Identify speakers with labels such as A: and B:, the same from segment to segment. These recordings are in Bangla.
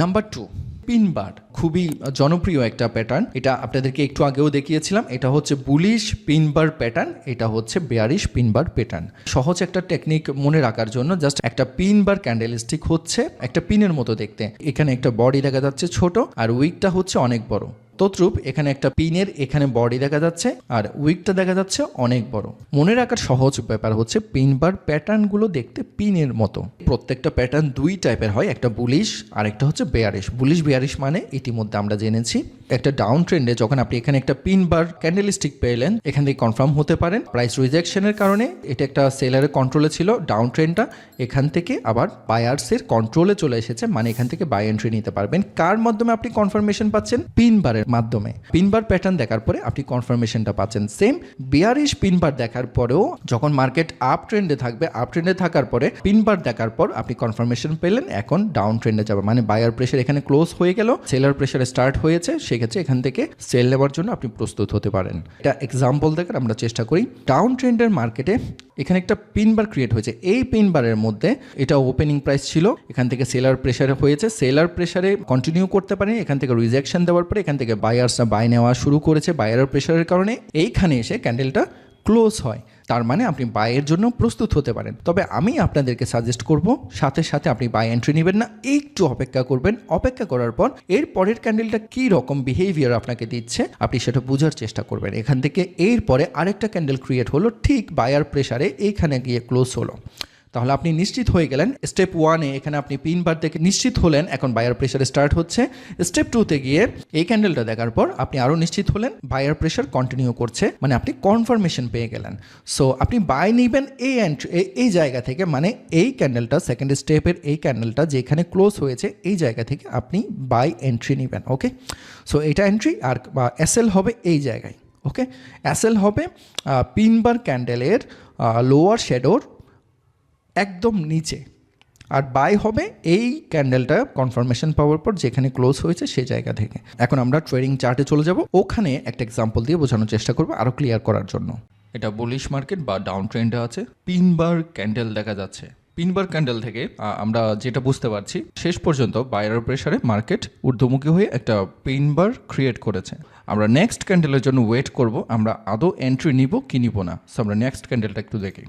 A: নাম্বার 2, পিন বার খুবই জনপ্রিয় একটা প্যাটার্ন। এটা আপনাদেরকে একটু আগেও দেখিয়েছিলাম। এটা হচ্ছে বুলিশ পিন বার প্যাটার্ন, এটা হচ্ছে বেয়ারিশ পিন বার প্যাটার্ন। সহজ একটা টেকনিক মনে রাখার জন্য জাস্ট একটা পিন বার ক্যান্ডেলস্টিক হচ্ছে একটা পিনের মতো দেখতে। এখানে একটা বডি দেখা যাচ্ছে ছোট, আর উইকটা হচ্ছে অনেক বড়। তদ্রূপ এখানে একটা পিনের এখানে বডি দেখা যাচ্ছে আর উইকটা দেখা যাচ্ছে অনেক বড়। মনে রাখার সহজ ব্যাপার হচ্ছে পিন বার প্যাটার্নগুলো দেখতে পিনের মতো। প্রত্যেকটা প্যাটার্ন দুই টাইপের হয়, একটা বুলিশ আর একটা হচ্ছে বেয়ারিশ। বুলিশ বেয়ারিশ মানে ইতিমধ্যে আমরা জেনেছি। একটা ডাউন ট্রেন্ডে যখন আপনি এখানে একটা পিন বার ক্যান্ডেলস্টিক পেলেন, এখান থেকে কনফার্ম হতে পারেন প্রাইস রিজেকশনের কারণে এটা একটা সেলারের কন্ট্রোলে ছিল ডাউন ট্রেন্ডটা, এখান থেকে আবার বায়ার্সের কন্ট্রোলে চলে এসেছে, মানে এখান থেকে বাই এন্ট্রি নিতে পারবেন। কার মাধ্যমে আপনি কনফার্মেশন পাচ্ছেন? পিন বারের মাধ্যমে। পিন বার প্যাটার্ন দেখার পরে আপনি কনফার্মেশনটা পাচ্ছেন। সেম বেয়ারিশ পিন বার দেখার পরেও যখন মার্কেট আপ ট্রেন্ডে থাকবে, আপ ট্রেন্ডে থাকার পরে পিন বার দেখার পর আপনি কনফার্মেশন পেলেন এখন ডাউন ট্রেন্ডে যাবে, মানে বায়ার প্রেশার এখানে ক্লোজ হয়ে গেল, সেলার প্রেশার স্টার্ট হয়েছে, সেক্ষেত্রে এখান থেকে সেল নেওয়ার জন্য আপনি প্রস্তুত হতে পারেন। এটা এক্সাম্পল দেখার আমরা চেষ্টা করি। ডাউন ট্রেন্ডের মার্কেটে এখানে একটা পিন বার ক্রিয়েট হয়েছে। এই পিন বারের মধ্যে এটা ওপেনিং প্রাইস ছিল, এখান থেকে সেলার প্রেশারে হয়েছে, সেলার প্রেশারে কন্টিনিউ করতে পারেন, এখান থেকে রিজেকশন দেওয়ার পরে এখান থেকে বায়ার্সরা বাই নেওয়া শুরু করেছে বায়ারের প্রেশারের কারণে, এইখানে এসে ক্যান্ডেলটা ক্লোজ হয়। তার মানে আপনি বাইয়ের জন্য প্রস্তুত হতে পারেন। তবে আমি আপনাদেরকে সাজেস্ট করব সাথে সাথে আপনি বাই এন্ট্রি নেবেন না, একটু অপেক্ষা করবেন। অপেক্ষা করার পর এর পরের ক্যান্ডেলটা কী রকম বিহেভিয়ার আপনাকে দিচ্ছে আপনি সেটা বোঝার চেষ্টা করবেন। এখান থেকে এর পরে আরেকটা ক্যান্ডেল ক্রিয়েট হলো, ঠিক বায়ার প্রেশারে এইখানে গিয়ে ক্লোজ হলো, তাহলে আপনি নিশ্চিত হয়ে গেলেন। স্টেপ 1-এ এখানে আপনি পিন বার থেকে নিশ্চিত হলেন এখন বায়ার প্রেশার স্টার্ট হচ্ছে। স্টেপ 2-তে গিয়ে এই ক্যান্ডেলটা দেখার পর আপনি আরও নিশ্চিত হলেন বায়ার প্রেশার কন্টিনিউ করছে, মানে আপনি কনফার্মেশন পেয়ে গেলেন। সো আপনি বাই নেবেন এই জায়গা থেকে, মানে এই ক্যান্ডেলটা সেকেন্ড স্টেপের এই ক্যান্ডেলটা যেখানে ক্লোজ হয়েছে এই জায়গা থেকে আপনি বাই এন্ট্রি নেবেন। ওকে, সো এটা এন্ট্রি আর এসএল হবে এই জায়গায়। ওকে, এসএল হবে পিন বার ক্যান্ডেলের লোয়ার শ্যাডোর একদম নিচে, আর বাই হবে এই ক্যান্ডেলটা কনফার্মেশন পাওয়ার পর যেখানে ক্লোজ হয়েছে সেই জায়গা থেকে। এখন আমরা ট্রেডিং চার্টে চলে যাব, ওখানে একটা এক্সাম্পল দিয়ে বোঝানোর চেষ্টা করবো আরও ক্লিয়ার করার জন্য। এটা বুলিশ মার্কেট বা ডাউন ট্রেন্ডে আছে, পিন বার ক্যান্ডেল দেখা যাচ্ছে। পিন বার ক্যান্ডেল থেকে আমরা যেটা বুঝতে পারছি শেষ পর্যন্ত বায়ার প্রেশারে মার্কেট ঊর্ধ্বমুখী হয়ে একটা পিন বার ক্রিয়েট করেছে। আমরা নেক্সট ক্যান্ডেলের জন্য ওয়েট করব, আমরা আদৌ এন্ট্রি নিব কি নিব না। সো আমরা নেক্সট ক্যান্ডেলটা একটু দেখি।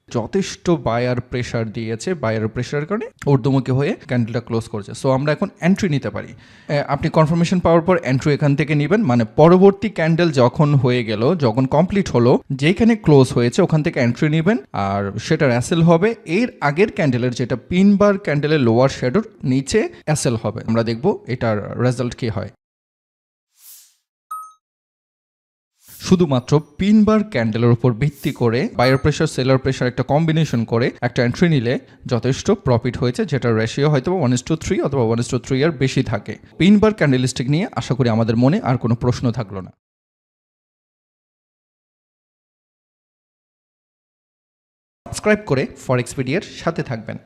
A: যথেষ্ট বায়ার প্রেশার দিয়েছে, বায়ার প্রেশারের কারণে ঊর্ধ্বমুখী হয়ে ক্যান্ডেলটা ক্লোজ করছে। সো আমরা এখন এন্ট্রি নিতে পারি। আপনি কনফার্মেশন পাওয়ার পর এন্ট্রি এখান থেকে নেবেন, মানে পরবর্তী ক্যান্ডেল যখন হয়ে গেল, যখন কমপ্লিট হলো, যেখানে ক্লোজ হয়েছে ওখান থেকে এন্ট্রি নেবেন, আর সেটার অ্যাসেল হবে এর আগের ক্যান্ডেলের যেটা পিন বার ক্যান্ডেলের লোয়ার শ্যাডোর নিচে অ্যাসেল হবে। আমরা দেখব এটার রেজাল্ট কী হয়। শুধুমাত্র পিন বার ক্যান্ডেলের উপর ভিত্তি করে বায়ার প্রেশার সেলার প্রেশার একটা কম্বিনেশন করে একটা এন্ট্রি নিলে যথেষ্ট প্রফিট হয়েছে, যেটা রেশিও হয়তো 1:3 অথবা 1:3 এর বেশি থাকে। পিন বার ক্যান্ডেলস্টিক নিয়ে আশা করি আমাদের মনে আর কোনো প্রশ্ন থাকলো না। সাবস্ক্রাইব করে ফরেক্সপিডিয়ার সাথে থাকবেন।